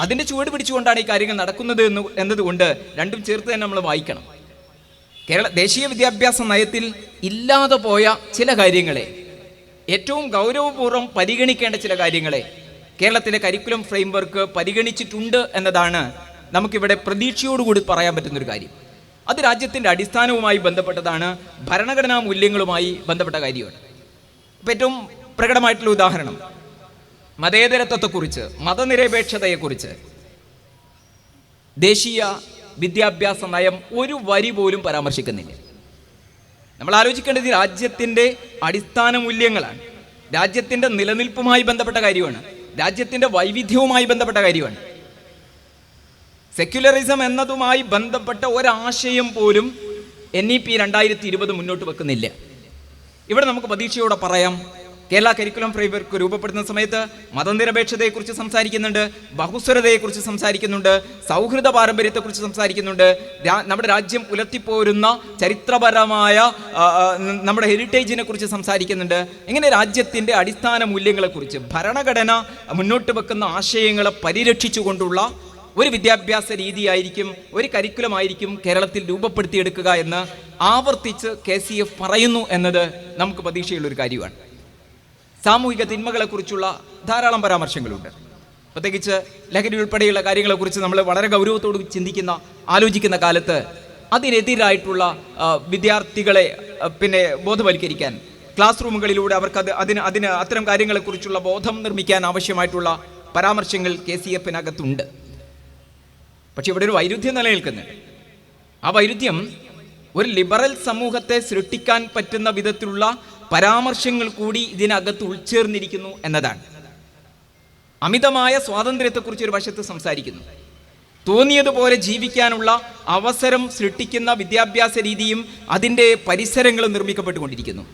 അതിൻ്റെ ചുവട് പിടിച്ചുകൊണ്ടാണ് ഈ കാര്യങ്ങൾ നടക്കുന്നത് എന്നതുകൊണ്ട് രണ്ടും ചേർത്ത് തന്നെ നമ്മൾ വായിക്കണം. ദേശീയ വിദ്യാഭ്യാസ നയത്തിൽ ഇല്ലാതെ പോയ ചില കാര്യങ്ങളെ, ഏറ്റവും ഗൗരവപൂർവ്വം പരിഗണിക്കേണ്ട ചില കാര്യങ്ങളെ കേരളത്തിലെ കരിക്കുലം ഫ്രെയിംവർക്ക് പരിഗണിച്ചിട്ടുണ്ട് എന്നതാണ് നമുക്കിവിടെ പ്രതീക്ഷയോടുകൂടി പറയാൻ പറ്റുന്നൊരു കാര്യം. അത് രാജ്യത്തിൻ്റെ അടിസ്ഥാനവുമായി ബന്ധപ്പെട്ടതാണ്, ഭരണഘടനാ മൂല്യങ്ങളുമായി ബന്ധപ്പെട്ട കാര്യമാണ്. ഇപ്പം ഏറ്റവും പ്രകടമായിട്ടുള്ള ഉദാഹരണം, മതേതരത്വത്തെക്കുറിച്ച്, മതനിരപേക്ഷതയെക്കുറിച്ച് ദേശീയ വിദ്യാഭ്യാസ നയം ഒരു വരി പോലും പരാമർശിക്കുന്നില്ല. നമ്മൾ ആലോചിക്കേണ്ടത് രാജ്യത്തിൻ്റെ അടിസ്ഥാന മൂല്യങ്ങളാണ്, രാജ്യത്തിൻ്റെ നിലനിൽപ്പുമായി ബന്ധപ്പെട്ട കാര്യമാണ്, രാജ്യത്തിൻ്റെ വൈവിധ്യവുമായി ബന്ധപ്പെട്ട കാര്യമാണ്. സെക്യുലറിസം എന്നതുമായി ബന്ധപ്പെട്ട ഒരാശയം പോലും NEP 2020 മുന്നോട്ട് വെക്കുന്നില്ല. ഇവിടെ നമുക്ക് പ്രതീക്ഷയോടെ പറയാം, കേരള കരിക്കുലം ഫ്രെയിംവർക്ക് രൂപപ്പെടുന്ന സമയത്ത് മതനിരപേക്ഷതയെക്കുറിച്ച് സംസാരിക്കുന്നുണ്ട്, ബഹുസ്വരതയെക്കുറിച്ച് സംസാരിക്കുന്നുണ്ട്, സൗഹൃദ പാരമ്പര്യത്തെക്കുറിച്ച് സംസാരിക്കുന്നുണ്ട്, നമ്മുടെ രാജ്യം പുലർത്തിപ്പോരുന്ന ചരിത്രപരമായ നമ്മുടെ ഹെറിറ്റേജിനെ കുറിച്ച് സംസാരിക്കുന്നുണ്ട്. ഇങ്ങനെ രാജ്യത്തിൻ്റെ അടിസ്ഥാന മൂല്യങ്ങളെക്കുറിച്ച് ഭരണഘടന മുന്നോട്ട് വെക്കുന്ന ആശയങ്ങളെ പരിരക്ഷിച്ചുകൊണ്ടുള്ള ഒരു വിദ്യാഭ്യാസ രീതിയായിരിക്കും, ഒരു കരിക്കുലമായിരിക്കും കേരളത്തിൽ രൂപപ്പെടുത്തിയെടുക്കുക എന്ന് ആവർത്തിച്ച് KCF പറയുന്നു എന്നത് നമുക്ക് പ്രതീക്ഷയുള്ളൊരു കാര്യമാണ്. സാമൂഹിക തിന്മകളെക്കുറിച്ചുള്ള ധാരാളം പരാമർശങ്ങളുണ്ട്. പ്രത്യേകിച്ച് ലഹരി ഉൾപ്പെടെയുള്ള കാര്യങ്ങളെക്കുറിച്ച് നമ്മൾ വളരെ ഗൗരവത്തോട് ആലോചിക്കുന്ന കാലത്ത് അതിനെതിരായിട്ടുള്ള വിദ്യാർത്ഥികളെ ബോധവൽക്കരിക്കാൻ, ക്ലാസ് റൂമുകളിലൂടെ അവർക്ക് അത്തരം കാര്യങ്ങളെക്കുറിച്ചുള്ള ബോധം നിർമ്മിക്കാൻ ആവശ്യമായിട്ടുള്ള പരാമർശങ്ങൾ KCF-നകത്തുണ്ട്. പക്ഷെ ഇവിടെ ഒരു വൈരുദ്ധ്യം നിലനിൽക്കുന്നുണ്ട്. ആ വൈരുദ്ധ്യം ഒരു ലിബറൽ സമൂഹത്തെ സൃഷ്ടിക്കാൻ പറ്റുന്ന വിധത്തിലുള്ള പരാമർശങ്ങൾ കൂടി ഇതിനകത്ത് ഉൾച്ചേർന്നിരിക്കുന്നു എന്നതാണ്. അമിതമായ സ്വാതന്ത്ര്യത്തെക്കുറിച്ച് ഒരു വശത്ത് സംസാരിക്കുന്നു, തോന്നിയതുപോലെ ജീവിക്കാനുള്ള അവസരം സൃഷ്ടിക്കുന്ന വിദ്യാഭ്യാസ രീതിയും അതിൻ്റെ പരിസരങ്ങളും നിർമ്മിക്കപ്പെട്ടുകൊണ്ടിരിക്കുന്നു.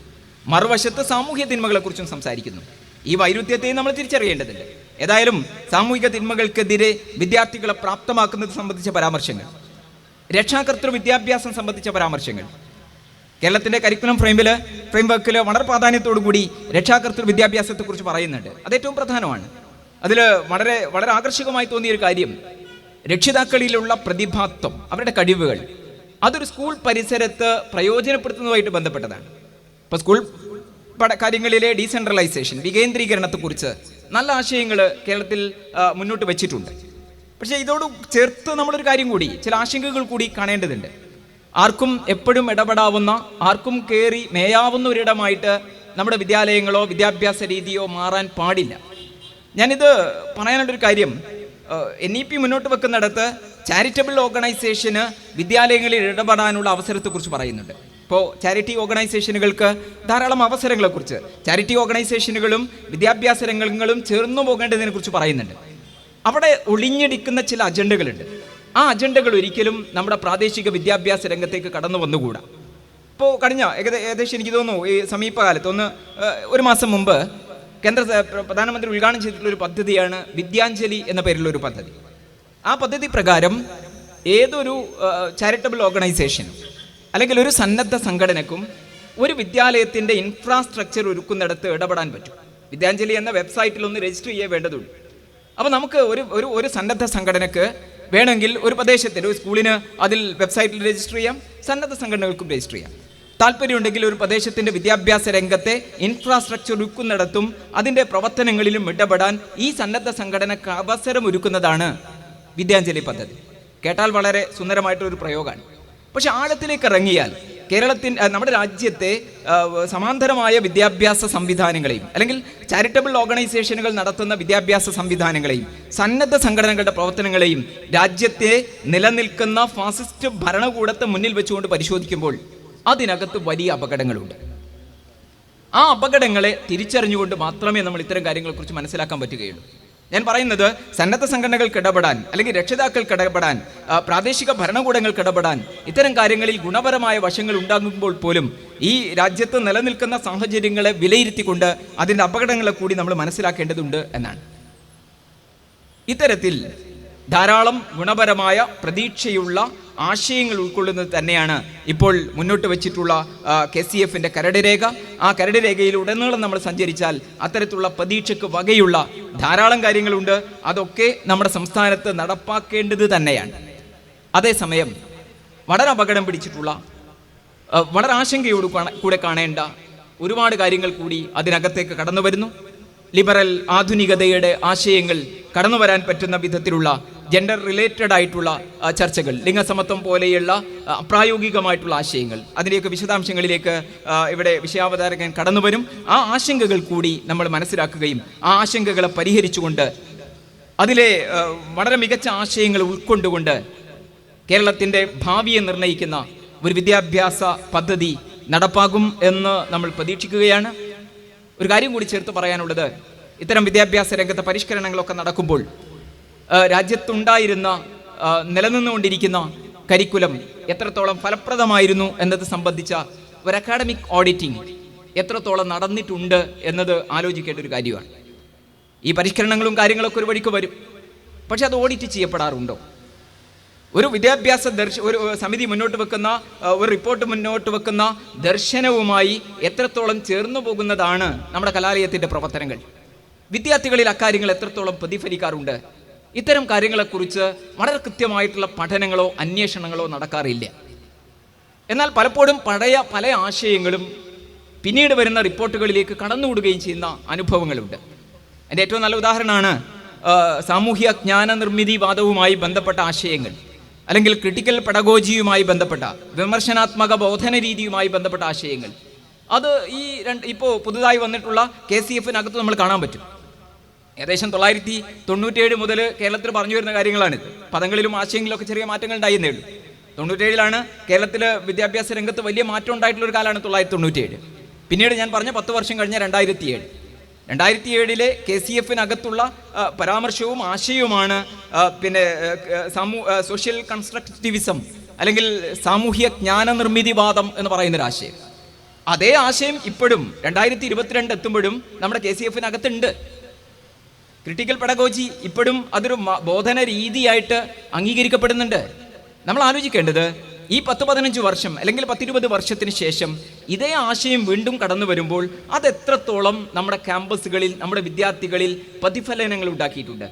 മറുവശത്ത് സാമൂഹ്യ തിന്മകളെക്കുറിച്ചും സംസാരിക്കുന്നു. ഈ വൈരുദ്ധ്യത്തെ നമ്മൾ തിരിച്ചറിയേണ്ടതുണ്ട്. ഏതായാലും സാമൂഹിക തിന്മകൾക്കെതിരെ വിദ്യാർത്ഥികളെ പ്രാപ്തമാക്കുന്നത് സംബന്ധിച്ച പരാമർശങ്ങൾ, രക്ഷാകർതൃ വിദ്യാഭ്യാസം സംബന്ധിച്ച പരാമർശങ്ങൾ കേരളത്തിൻ്റെ കരിക്കുലം ഫ്രെയിംവർക്കിൽ വളരെ പ്രാധാന്യത്തോടു കൂടി രക്ഷാകർതൃ വിദ്യാഭ്യാസത്തെക്കുറിച്ച് പറയുന്നുണ്ട്. അത് ഏറ്റവും പ്രധാനമാണ്. അതിൽ വളരെ വളരെ ആകർഷകമായി തോന്നിയൊരു കാര്യം, രക്ഷിതാക്കളിലുള്ള പ്രതിഭാത്വം, അവരുടെ കഴിവുകൾ, അതൊരു സ്കൂൾ പരിസരത്ത് പ്രയോജനപ്പെടുത്തുന്നതുമായിട്ട് ബന്ധപ്പെട്ടതാണ്. ഇപ്പോൾ സ്കൂൾ കാര്യങ്ങളിലെ ഡീസെൻട്രലൈസേഷൻ, വികേന്ദ്രീകരണത്തെക്കുറിച്ച് നല്ല ആശയങ്ങൾ കേരളത്തിൽ മുന്നോട്ട് വെച്ചിട്ടുണ്ട്. പക്ഷേ ഇതോട് ചേർത്ത് നമ്മളൊരു കാര്യം കൂടി, ചില ആശങ്കകൾ കൂടി കാണേണ്ടതുണ്ട്. ആർക്കും എപ്പോഴും ഇടപെടാവുന്ന, ആർക്കും കയറി മേയാവുന്ന ഒരിടമായിട്ട് നമ്മുടെ വിദ്യാലയങ്ങളോ വിദ്യാഭ്യാസ രീതിയോ മാറാൻ പാടില്ല. ഞാനിത് പറയാനുള്ളൊരു കാര്യം, NEP മുന്നോട്ട് വെക്കുന്നിടത്ത് ചാരിറ്റബിൾ ഓർഗനൈസേഷന് വിദ്യാലയങ്ങളിൽ ഇടപെടാനുള്ള അവസരത്തെക്കുറിച്ച് പറയുന്നുണ്ട്. ഇപ്പോൾ ചാരിറ്റി ഓർഗനൈസേഷനുകൾക്ക് ധാരാളം അവസരങ്ങളെക്കുറിച്ച്, ചാരിറ്റി ഓർഗനൈസേഷനുകളും വിദ്യാഭ്യാസ രംഗങ്ങളും ചേർന്നു പോകേണ്ടതിനെക്കുറിച്ച് പറയുന്നുണ്ട്. അവിടെ ഒളിഞ്ഞിടിക്കുന്ന ചില അജണ്ടകളുണ്ട്. ആ അജണ്ടകൾ ഒരിക്കലും നമ്മുടെ പ്രാദേശിക വിദ്യാഭ്യാസ രംഗത്തേക്ക് കടന്നു വന്നുകൂടാ. ഇപ്പോൾ കഴിഞ്ഞ ഏകദേശം എനിക്ക് തോന്നുന്നു ഈ സമീപകാലത്ത് ഒരു മാസം മുമ്പ് പ്രധാനമന്ത്രി ഉദ്ഘാടനം ചെയ്തിട്ടുള്ളൊരു പദ്ധതിയാണ് വിദ്യാഞ്ജലി എന്ന പേരിലുള്ളൊരു പദ്ധതി. ആ പദ്ധതി പ്രകാരം ഏതൊരു ചാരിറ്റബിൾ ഓർഗനൈസേഷനും അല്ലെങ്കിൽ ഒരു സന്നദ്ധ സംഘടനക്കും ഒരു വിദ്യാലയത്തിൻ്റെ ഇൻഫ്രാസ്ട്രക്ചർ ഒരുക്കുന്നിടത്ത് ഇടപെടാൻ പറ്റും. വിദ്യാഞ്ജലി എന്ന വെബ്സൈറ്റിൽ ഒന്ന് രജിസ്റ്റർ ചെയ്യാൻ വേണ്ടതുള്ളൂ. അപ്പോൾ നമുക്ക് ഒരു സന്നദ്ധ സംഘടനക്ക് വേണമെങ്കിൽ ഒരു പ്രദേശത്തിൽ ഒരു സ്കൂളിന് അതിൽ വെബ്സൈറ്റിൽ രജിസ്റ്റർ ചെയ്യാം, സന്നദ്ധ സംഘടനകൾക്കും രജിസ്റ്റർ ചെയ്യാം. താല്പര്യമുണ്ടെങ്കിൽ ഒരു പ്രദേശത്തിൻ്റെ വിദ്യാഭ്യാസ രംഗത്തെ ഇൻഫ്രാസ്ട്രക്ചർ ഒരുക്കുന്നിടത്തും അതിൻ്റെ പ്രവർത്തനങ്ങളിലും ഇടപെടാൻ ഈ സന്നദ്ധ സംഘടനക്ക് അവസരം ഒരുക്കുന്നതാണ് വിദ്യാഞ്ജലി പദ്ധതി. കേട്ടാൽ വളരെ സുന്ദരമായിട്ടൊരു പ്രയോഗമാണ്. പക്ഷെ ആഴത്തിലേക്ക് ഇറങ്ങിയാൽ നമ്മുടെ രാജ്യത്തെ സമാന്തരമായ വിദ്യാഭ്യാസ സംവിധാനങ്ങളെയും അല്ലെങ്കിൽ ചാരിറ്റബിൾ ഓർഗനൈസേഷനുകൾ നടത്തുന്ന വിദ്യാഭ്യാസ സംവിധാനങ്ങളെയും സന്നദ്ധ സംഘടനകളുടെ പ്രവർത്തനങ്ങളെയും രാജ്യത്തെ നിലനിൽക്കുന്ന ഫാസിസ്റ്റ് ഭരണകൂടത്തെ മുന്നിൽ വെച്ചുകൊണ്ട് പരിശോധിക്കുമ്പോൾ അതിനകത്ത് വലിയ അപകടങ്ങളുണ്ട്. ആ അപകടങ്ങളെ തിരിച്ചറിഞ്ഞുകൊണ്ട് മാത്രമേ നമ്മൾ ഇത്തരം കാര്യങ്ങളെക്കുറിച്ച് മനസ്സിലാക്കാൻ പറ്റുകയുള്ളൂ. ഞാൻ പറയുന്നത് സന്നദ്ധ സംഘടനകൾക്ക് ഇടപെടാൻ, അല്ലെങ്കിൽ രക്ഷിതാക്കൾക്ക് ഇടപെടാൻ, പ്രാദേശിക ഭരണകൂടങ്ങൾക്ക് ഇടപെടാൻ, ഇത്തരം കാര്യങ്ങളിൽ ഗുണപരമായ വശങ്ങൾ ഉണ്ടാകുമ്പോൾ പോലും ഈ രാജ്യത്ത് നിലനിൽക്കുന്ന സാഹചര്യങ്ങളെ വിലയിരുത്തിക്കൊണ്ട് അതിൻ്റെ അപകടങ്ങളെ കൂടി നമ്മൾ മനസ്സിലാക്കേണ്ടതുണ്ട് എന്നാണ്. ഇത്തരത്തിൽ ധാരാളം ഗുണപരമായ പ്രതീക്ഷയുള്ള ആശയങ്ങൾ ഉൾക്കൊള്ളുന്നത് തന്നെയാണ് ഇപ്പോൾ മുന്നോട്ട് വച്ചിട്ടുള്ള KCF-ന്റെ കരട് രേഖ. ആ കരട് രേഖയിൽ ഉടനീളം നമ്മൾ സഞ്ചരിച്ചാൽ അത്തരത്തിലുള്ള പ്രതീക്ഷയ്ക്ക് വകയുള്ള ധാരാളം കാര്യങ്ങളുണ്ട്. അതൊക്കെ നമ്മുടെ സംസ്ഥാനത്ത് നടപ്പാക്കേണ്ടത് തന്നെയാണ്. അതേസമയം വളരെ അപകടം പിടിച്ചിട്ടുള്ള, വളരെ ആശങ്കയോട് കൂടെ കാണേണ്ട ഒരുപാട് കാര്യങ്ങൾ കൂടി അതിനകത്തേക്ക് കടന്നു വരുന്നു. ലിബറൽ ആധുനികതയുടെ ആശയങ്ങൾ കടന്നു വരാൻ പറ്റുന്ന വിധത്തിലുള്ള ജെൻഡർ റിലേറ്റഡ് ആയിട്ടുള്ള ചർച്ചകൾ, ലിംഗസമത്വം പോലെയുള്ള പ്രായോഗികമായിട്ടുള്ള ആശയങ്ങൾ, അതിൻ്റെയൊക്കെ വിശദാംശങ്ങളിലേക്ക് ഇവിടെ വിഷയാവതാരകൻ കടന്നു വരും. ആ ആശങ്കകൾ കൂടി നമ്മൾ മനസ്സിലാക്കുകയും ആ ആശങ്കകളെ പരിഹരിച്ചുകൊണ്ട് അതിലെ വളരെ മികച്ച ആശയങ്ങൾ ഉൾക്കൊണ്ടുകൊണ്ട് കേരളത്തിൻ്റെ ഭാവിയെ നിർണ്ണയിക്കുന്ന ഒരു വിദ്യാഭ്യാസ പദ്ധതി നടപ്പാകും എന്ന് നമ്മൾ പ്രതീക്ഷിക്കുകയാണ്. ഒരു കാര്യം കൂടി ചേർത്ത് പറയാനുള്ളത്, ഇത്തരം വിദ്യാഭ്യാസ രംഗത്തെ പരിഷ്കരണങ്ങളൊക്കെ നടക്കുമ്പോൾ രാജ്യത്തുണ്ടായിരുന്ന നിലനിന്നുകൊണ്ടിരിക്കുന്ന കരിക്കുലം എത്രത്തോളം ഫലപ്രദമായിരുന്നു എന്നത് സംബന്ധിച്ച ഒരു അക്കാഡമിക് ഓഡിറ്റിംഗ് എത്രത്തോളം നടന്നിട്ടുണ്ട് എന്നത് ആലോചിക്കേണ്ട ഒരു കാര്യമാണ്. ഈ പരിഷ്കരണങ്ങളും കാര്യങ്ങളൊക്കെ ഒരു വഴിക്ക് വരും, പക്ഷെ അത് ഓഡിറ്റ് ചെയ്യപ്പെടാറുണ്ടോ? ഒരു വിദ്യാഭ്യാസ ഒരു സമിതി മുന്നോട്ട് വെക്കുന്ന, ഒരു റിപ്പോർട്ട് മുന്നോട്ട് വെക്കുന്ന ദർശനവുമായി എത്രത്തോളം ചേർന്നു പോകുന്നതാണ് നമ്മുടെ കലാലയത്തിൻ്റെ പ്രവർത്തനങ്ങൾ? വിദ്യാർത്ഥികളിൽ അക്കാര്യങ്ങൾ എത്രത്തോളം പ്രതിഫലിക്കാറുണ്ട്? ഇത്തരം കാര്യങ്ങളെക്കുറിച്ച് വളരെ കൃത്യമായിട്ടുള്ള പഠനങ്ങളോ അന്വേഷണങ്ങളോ നടക്കാറില്ല. എന്നാൽ പലപ്പോഴും പഴയ പല ആശയങ്ങളും പിന്നീട് വരുന്ന റിപ്പോർട്ടുകളിലേക്ക് കടന്നുകൂടുകയും ചെയ്യുന്ന അനുഭവങ്ങളുണ്ട്. എൻ്റെ ഏറ്റവും നല്ല ഉദാഹരണമാണ് സാമൂഹ്യ ജ്ഞാന നിർമ്മിതിവാദവുമായി ബന്ധപ്പെട്ട ആശയങ്ങൾ, അല്ലെങ്കിൽ ക്രിട്ടിക്കൽ പെഡഗോജിയുമായി ബന്ധപ്പെട്ട, വിമർശനാത്മക ബോധന രീതിയുമായി ബന്ധപ്പെട്ട ആശയങ്ങൾ. അത് ഇപ്പോൾ പുതുതായി വന്നിട്ടുള്ള KCF-നകത്ത് നമ്മൾ കാണാൻ പറ്റും. ഏകദേശം 1997 മുതൽ കേരളത്തിൽ പറഞ്ഞു വരുന്ന കാര്യങ്ങളാണിത്. പദങ്ങളിലും ആശയങ്ങളിലൊക്കെ ചെറിയ മാറ്റങ്ങൾ ഉണ്ടായിരുന്നേ ഉള്ളൂ. 97 കേരളത്തിൽ വിദ്യാഭ്യാസ രംഗത്ത് വലിയ മാറ്റം ഉണ്ടായിട്ടുള്ള ഒരു കാലമാണ് 1997. പിന്നീട് ഞാൻ പറഞ്ഞ 10 വർഷം കഴിഞ്ഞ 2007 KCF-നകത്തുള്ള പരാമർശവും ആശയവുമാണ് പിന്നെ സോഷ്യൽ കൺസ്ട്രക്റ്റിവിസം, അല്ലെങ്കിൽ സാമൂഹ്യ ജ്ഞാന നിർമ്മിതിവാദം എന്ന് പറയുന്നൊരാശയം. അതേ ആശയം ഇപ്പോഴും 2022 എത്തുമ്പോഴും നമ്മുടെ KCF-നകത്തുണ്ട്. ക്രിട്ടിക്കൽ പെഡഗോജി ഇപ്പോഴും അതൊരു ബോധന രീതിയായിട്ട് അംഗീകരിക്കപ്പെടുന്നുണ്ട്. നമ്മൾ ആലോചിക്കേണ്ടത്, ഈ 10-15 വർഷം അല്ലെങ്കിൽ 10-20 വർഷത്തിന് ശേഷം ഇതേ ആശയം വീണ്ടും കടന്നു വരുമ്പോൾ അത് എത്രത്തോളം നമ്മുടെ ക്യാമ്പസുകളിൽ, നമ്മുടെ വിദ്യാർത്ഥികളിൽ പ്രതിഫലനങ്ങൾ ഉണ്ടാക്കിയിട്ടുണ്ട്?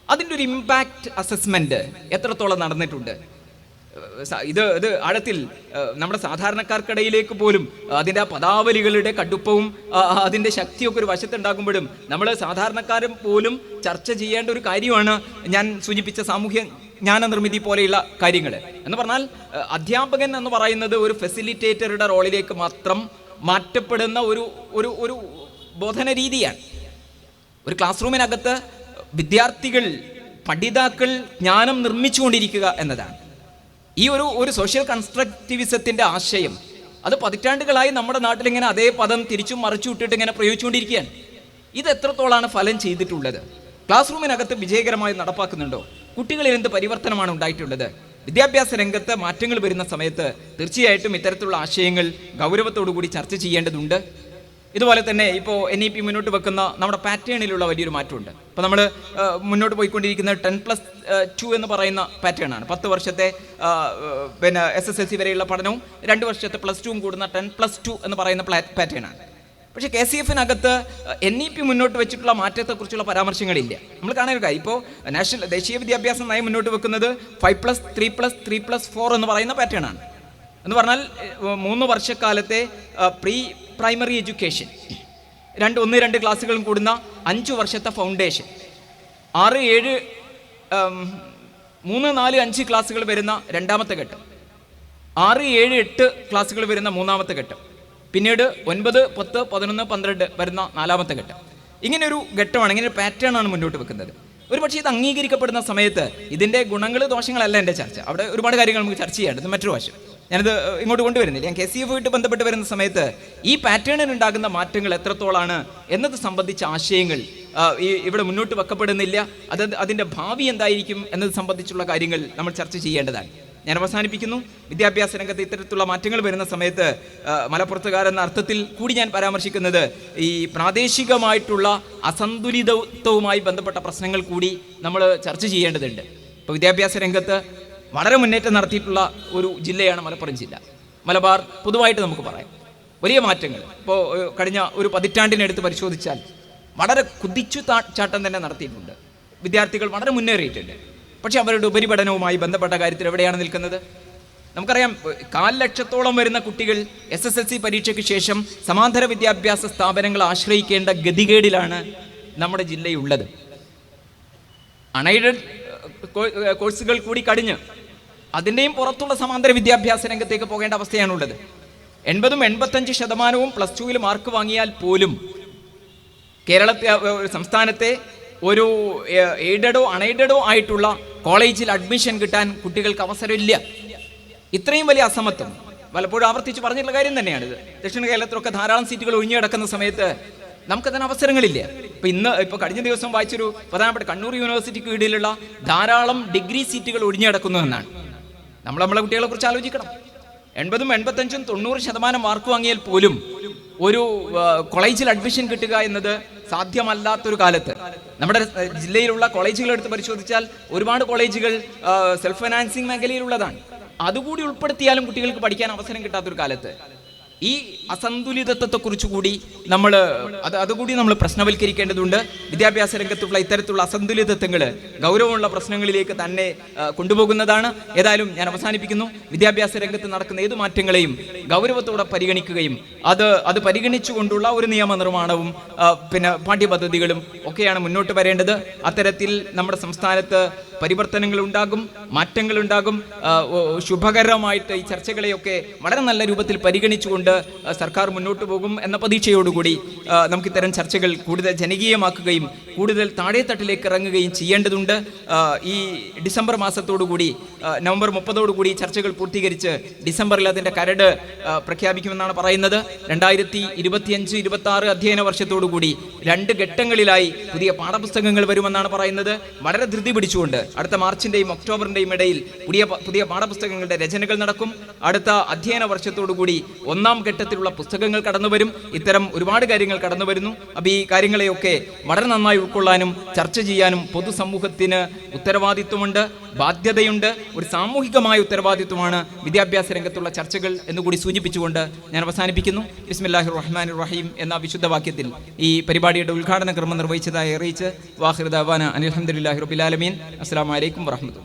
അതിൻ്റെ ഒരു ഇമ്പാക്റ്റ് അസസ്മെൻറ്റ് എത്രത്തോളം നടന്നിട്ടുണ്ട്? ഇത് ആഴത്തിൽ നമ്മുടെ സാധാരണക്കാർക്കിടയിലേക്ക് പോലും അതിൻ്റെ ആ പദാവലികളുടെ കടുപ്പവും അതിൻ്റെ ശക്തിയൊക്കെ ഒരു വശത്തുണ്ടാകുമ്പോഴും നമ്മൾ സാധാരണക്കാരും പോലും ചർച്ച ചെയ്യേണ്ട ഒരു കാര്യമാണ് ഞാൻ സൂചിപ്പിച്ച സാമൂഹ്യ ജ്ഞാന നിർമ്മിതി പോലെയുള്ള കാര്യങ്ങൾ. എന്ന് പറഞ്ഞാൽ അധ്യാപകൻ എന്ന് പറയുന്നത് ഒരു ഫെസിലിറ്റേറ്ററുടെ റോളിലേക്ക് മാത്രം മാറ്റപ്പെടുന്ന ഒരു ബോധന രീതിയാണ്. ഒരു ക്ലാസ് റൂമിനകത്ത് വിദ്യാർത്ഥികൾ, പഠിതാക്കൾ ജ്ഞാനം നിർമ്മിച്ചുകൊണ്ടിരിക്കുക എന്നതാണ്. ഈ ഒരു സോഷ്യൽ കൺസ്ട്രക്റ്റിവിസത്തിൻ്റെ ആശയം അത് പതിറ്റാണ്ടുകളായി നമ്മുടെ നാട്ടിലിങ്ങനെ അതേ പദം തിരിച്ചും മറിച്ചു വിട്ടിട്ട് ഇങ്ങനെ പ്രയോഗിച്ചുകൊണ്ടിരിക്കുകയാണ്. ഇത് എത്രത്തോളാണ് ഫലം ചെയ്തിട്ടുള്ളത്? ക്ലാസ് റൂമിനകത്ത് വിജയകരമായി നടപ്പാക്കുന്നുണ്ടോ? കുട്ടികളിൽ എന്ത് പരിവർത്തനമാണ് ഉണ്ടായിട്ടുള്ളത്? വിദ്യാഭ്യാസ രംഗത്ത് മാറ്റങ്ങൾ വരുന്ന സമയത്ത് തീർച്ചയായിട്ടും ഇത്തരത്തിലുള്ള ആശയങ്ങൾ ഗൗരവത്തോടു കൂടി ചർച്ച ചെയ്യേണ്ടതുണ്ട്. ഇതുപോലെ തന്നെ ഇപ്പോൾ NEP മുന്നോട്ട് വെക്കുന്ന നമ്മുടെ പാറ്റേണിലുള്ള വലിയൊരു മാറ്റമുണ്ട്. ഇപ്പോൾ നമ്മൾ മുന്നോട്ട് പോയിക്കൊണ്ടിരിക്കുന്ന 10+2 എന്ന് പറയുന്ന പാറ്റേണാണ്. 10 വർഷത്തെ പിന്നെ SSLC വരെയുള്ള പഠനവും 2 വർഷത്തെ +2 കൂടുന്ന 10+2 എന്ന് പറയുന്ന പാറ്റേണാണ്. പക്ഷേ KCF-നകത്ത് NEP മുന്നോട്ട് വെച്ചിട്ടുള്ള മാറ്റത്തെക്കുറിച്ചുള്ള പരാമർശങ്ങളില്ല. നമ്മൾ കാണാൻ ഒരു കാര്യം, ഇപ്പോൾ ദേശീയ വിദ്യാഭ്യാസ നയം മുന്നോട്ട് വെക്കുന്നത് 5+3+3+4 എന്ന് പറയുന്ന പാറ്റേണാണ്. എന്ന് പറഞ്ഞാൽ 3 വർഷക്കാലത്തെ പ്രീ പ്രൈമറി എഡ്യൂക്കേഷൻ, 1-2 ക്ലാസ്സുകളും കൂടുന്ന 5 വർഷത്തെ ഫൗണ്ടേഷൻ, 6, 7, 3, 4, 5 ക്ലാസ്സുകൾ വരുന്ന രണ്ടാമത്തെ ഘട്ടം, 6, 7, 8 ക്ലാസ്സുകൾ വരുന്ന മൂന്നാമത്തെ ഘട്ടം, പിന്നീട് 9, 10, 11, 12 വരുന്ന നാലാമത്തെ ഘട്ടം. ഇങ്ങനെയൊരു ഘട്ടമാണ്, ഇങ്ങനെ ഒരു പാറ്റേൺ ആണ് മുന്നോട്ട് വെക്കുന്നത്. ഒരു പക്ഷേ ഇത് അംഗീകരിക്കപ്പെടുന്ന സമയത്ത് ഇതിൻ്റെ ഗുണങ്ങൾ ദോഷങ്ങളല്ല എൻ്റെ ചർച്ച. അവിടെ ഒരുപാട് കാര്യങ്ങൾ നമുക്ക് ചർച്ച ചെയ്യേണ്ടത് മറ്റൊരു വശം. ഞാനിത് ഇങ്ങോട്ട് കൊണ്ടുവരുന്നില്ല. ഞാൻ KCF-ആയിട്ട് ബന്ധപ്പെട്ട് വരുന്ന സമയത്ത് ഈ പാറ്റേണിനുണ്ടാകുന്ന മാറ്റങ്ങൾ എത്രത്തോളാണ് എന്നത് സംബന്ധിച്ച ആശയങ്ങൾ ഇവിടെ മുന്നോട്ട് വെക്കപ്പെടുന്നില്ല. അതിൻ്റെ ഭാവി എന്തായിരിക്കും എന്നത് സംബന്ധിച്ചുള്ള കാര്യങ്ങൾ നമ്മൾ ചർച്ച ചെയ്യേണ്ടതാണ്. ഞാൻ അവസാനിപ്പിക്കുന്നു. വിദ്യാഭ്യാസ രംഗത്ത് ഇത്തരത്തിലുള്ള മാറ്റങ്ങൾ വരുന്ന സമയത്ത് മലപ്പുറത്തുകാരെന്ന അർത്ഥത്തിൽ കൂടി ഞാൻ പരാമർശിക്കുന്നത് ഈ പ്രാദേശികമായിട്ടുള്ള അസന്തുലിതത്വവുമായി ബന്ധപ്പെട്ട പ്രശ്നങ്ങൾ കൂടി നമ്മൾ ചർച്ച ചെയ്യേണ്ടതുണ്ട്. ഇപ്പോൾ വിദ്യാഭ്യാസ രംഗത്ത് വളരെ മുന്നേറ്റം നടത്തിയിട്ടുള്ള ഒരു ജില്ലയാണ് മലപ്പുറം ജില്ല. മലബാർ പൊതുവായിട്ട് നമുക്ക് പറയാം. വലിയ മാറ്റങ്ങൾ ഇപ്പോൾ കഴിഞ്ഞ ഒരു പതിറ്റാണ്ടിനെടുത്ത് പരിശോധിച്ചാൽ വളരെ കുതിച്ചു ചാട്ടം തന്നെ നടത്തിയിട്ടുണ്ട്. വിദ്യാർത്ഥികൾ വളരെ മുന്നേറിയിട്ടുണ്ട്. പക്ഷേ അവരുടെ ഉപരിപഠനവുമായി ബന്ധപ്പെട്ട കാര്യത്തിൽ എവിടെയാണ് നിൽക്കുന്നത്? നമുക്കറിയാം, 1,00,000-ഓളം വരുന്ന കുട്ടികൾ SSLC പരീക്ഷയ്ക്ക് ശേഷം സമാന്തര വിദ്യാഭ്യാസ സ്ഥാപനങ്ങൾ ആശ്രയിക്കേണ്ട ഗതികേടിലാണ് നമ്മുടെ ജില്ലയുള്ളത്. അൺഎയ്ഡഡ് കോഴ്സുകൾ കൂടി കടിഞ്ഞ് അതിൻ്റെയും പുറത്തുള്ള സമാന്തര വിദ്യാഭ്യാസ രംഗത്തേക്ക് പോകേണ്ട അവസ്ഥയാണുള്ളത്. 80-85% +2 മാർക്ക് വാങ്ങിയാൽ പോലും സംസ്ഥാനത്തെ ഒരു എയ്ഡഡോ അൺഎയ്ഡഡോ ആയിട്ടുള്ള കോളേജിൽ അഡ്മിഷൻ കിട്ടാൻ കുട്ടികൾക്ക് അവസരമില്ല. ഇത്രയും വലിയ അസമത്വം പലപ്പോഴും ആവർത്തിച്ച് പറഞ്ഞിട്ടുള്ള കാര്യം തന്നെയാണിത്. ദക്ഷിണ കേരളത്തിലൊക്കെ ധാരാളം സീറ്റുകൾ ഒഴിഞ്ഞു കിടക്കുന്ന സമയത്ത് നമുക്കതിന് അവസരങ്ങളില്ല. ഇപ്പോൾ കഴിഞ്ഞ ദിവസം വായിച്ചൊരു പ്രധാനപ്പെട്ട കണ്ണൂർ യൂണിവേഴ്സിറ്റിക്ക് കീഴിലുള്ള ധാരാളം ഡിഗ്രി സീറ്റുകൾ ഒഴിഞ്ഞു കിടക്കുന്നു എന്നാണ്. നമ്മളെ കുട്ടികളെ കുറിച്ച് ആലോചിക്കണം. 80-85-90% മാർക്ക് വാങ്ങിയാൽ പോലും ഒരു കോളേജിൽ അഡ്മിഷൻ കിട്ടുക എന്നത് സാധ്യമല്ലാത്തൊരു കാലത്ത് നമ്മുടെ ജില്ലയിലുള്ള കോളേജുകൾ എടുത്ത് പരിശോധിച്ചാൽ ഒരുപാട് കോളേജുകൾ സെൽഫ് ഫൈനാൻസിങ് മേഖലയിലുള്ളതാണ്. അതുകൂടി ഉൾപ്പെടുത്തിയാലും കുട്ടികൾക്ക് പഠിക്കാൻ അവസരം കിട്ടാത്തൊരു കാലത്ത് ഈ അസന്തുലിതത്വത്തെക്കുറിച്ച് കൂടി അതുകൂടി നമ്മൾ പ്രശ്നവൽക്കരിക്കേണ്ടതുണ്ട്. വിദ്യാഭ്യാസ രംഗത്തുള്ള ഇത്തരത്തിലുള്ള അസന്തുലിതത്വങ്ങൾ ഗൗരവമുള്ള പ്രശ്നങ്ങളിലേക്ക് തന്നെ കൊണ്ടുപോകുന്നതാണ്. ഏതായാലും ഞാൻ അവസാനിപ്പിക്കുന്നു. വിദ്യാഭ്യാസ രംഗത്ത് നടക്കുന്ന ഏതു മാറ്റങ്ങളെയും ഗൗരവത്തോടെ പരിഗണിക്കുകയും അത് പരിഗണിച്ചുകൊണ്ടുള്ള ഒരു നിയമനിർമ്മാണവും പിന്നെ പാഠ്യപദ്ധതികളും ഒക്കെയാണ് മുന്നോട്ട് വരേണ്ടത്. അത്തരത്തിൽ നമ്മുടെ സംസ്ഥാനത്ത് പരിവർത്തനങ്ങൾ ഉണ്ടാകും, മാറ്റങ്ങൾ ഉണ്ടാകും. ശുഭകരമായിട്ട് ഈ ചർച്ചകളെയൊക്കെ വളരെ നല്ല രൂപത്തിൽ പരിഗണിച്ചുകൊണ്ട് സർക്കാർ മുന്നോട്ട് പോകും എന്ന പ്രതീക്ഷയോടുകൂടി നമുക്ക് ഇത്തരം ചർച്ചകൾ കൂടുതൽ ജനകീയമാക്കുകയും കൂടുതൽ താഴെത്തട്ടിലേക്ക് ഇറങ്ങുകയും ചെയ്യേണ്ടതുണ്ട്. ഈ ഡിസംബർ മാസത്തോടുകൂടി നവംബർ 30 ചർച്ചകൾ പൂർത്തീകരിച്ച് ഡിസംബറിൽ അതിൻ്റെ കരട് പ്രഖ്യാപിക്കുമെന്നാണ് പറയുന്നത്. 2025-26 അധ്യയന വർഷത്തോടുകൂടി 2 ഘട്ടങ്ങളിലായി പുതിയ പാഠപുസ്തകങ്ങൾ വരുമെന്നാണ് പറയുന്നത്. വളരെ ധൃതി പിടിച്ചുകൊണ്ട് അടുത്ത മാർച്ചിൻ്റെയും ഒക്ടോബറിൻ്റെയും ഇടയിൽ പുതിയ പാഠപുസ്തകങ്ങളുടെ രചനകൾ നടക്കും. അടുത്ത അധ്യയന വർഷത്തോടുകൂടി 1ാം ഘട്ടത്തിലുള്ള പുസ്തകങ്ങൾ കടന്നു വരും. ഇത്തരം ഒരുപാട് കാര്യങ്ങൾ കടന്നു വരുന്നു. അപ്പോൾ ഈ കാര്യങ്ങളെയൊക്കെ വളരെ നന്നായി ഉൾക്കൊള്ളാനും ചർച്ച ചെയ്യാനും പൊതുസമൂഹത്തിന് ഉത്തരവാദിത്വമുണ്ട്, ബാധ്യതയുണ്ട്. ഒരു സാമൂഹികമായ ഉത്തരവാദിത്വമാണ് വിദ്യാഭ്യാസ രംഗത്തുള്ള ചർച്ചകൾ എന്നുകൂടി സൂചിപ്പിച്ചുകൊണ്ട് ഞാൻ അവസാനിപ്പിക്കുന്നു. ബിസ്മില്ലാഹിർ റഹ്മാനിർ റഹീം എന്ന വിശുദ്ധ വാക്യത്തിൽ ഈ പരിപാടിയുടെ ഉദ്ഘാടന ക്രമം നിർവഹിച്ചതായി അറിയിച്ച് വാഹിർ ദഅവാന അൽഹംദുലില്ലാഹി റബ്ബിൽ ആലമീൻ. അസ്സലാമു അലൈക്കും വറഹ്മത്തുള്ളാഹി.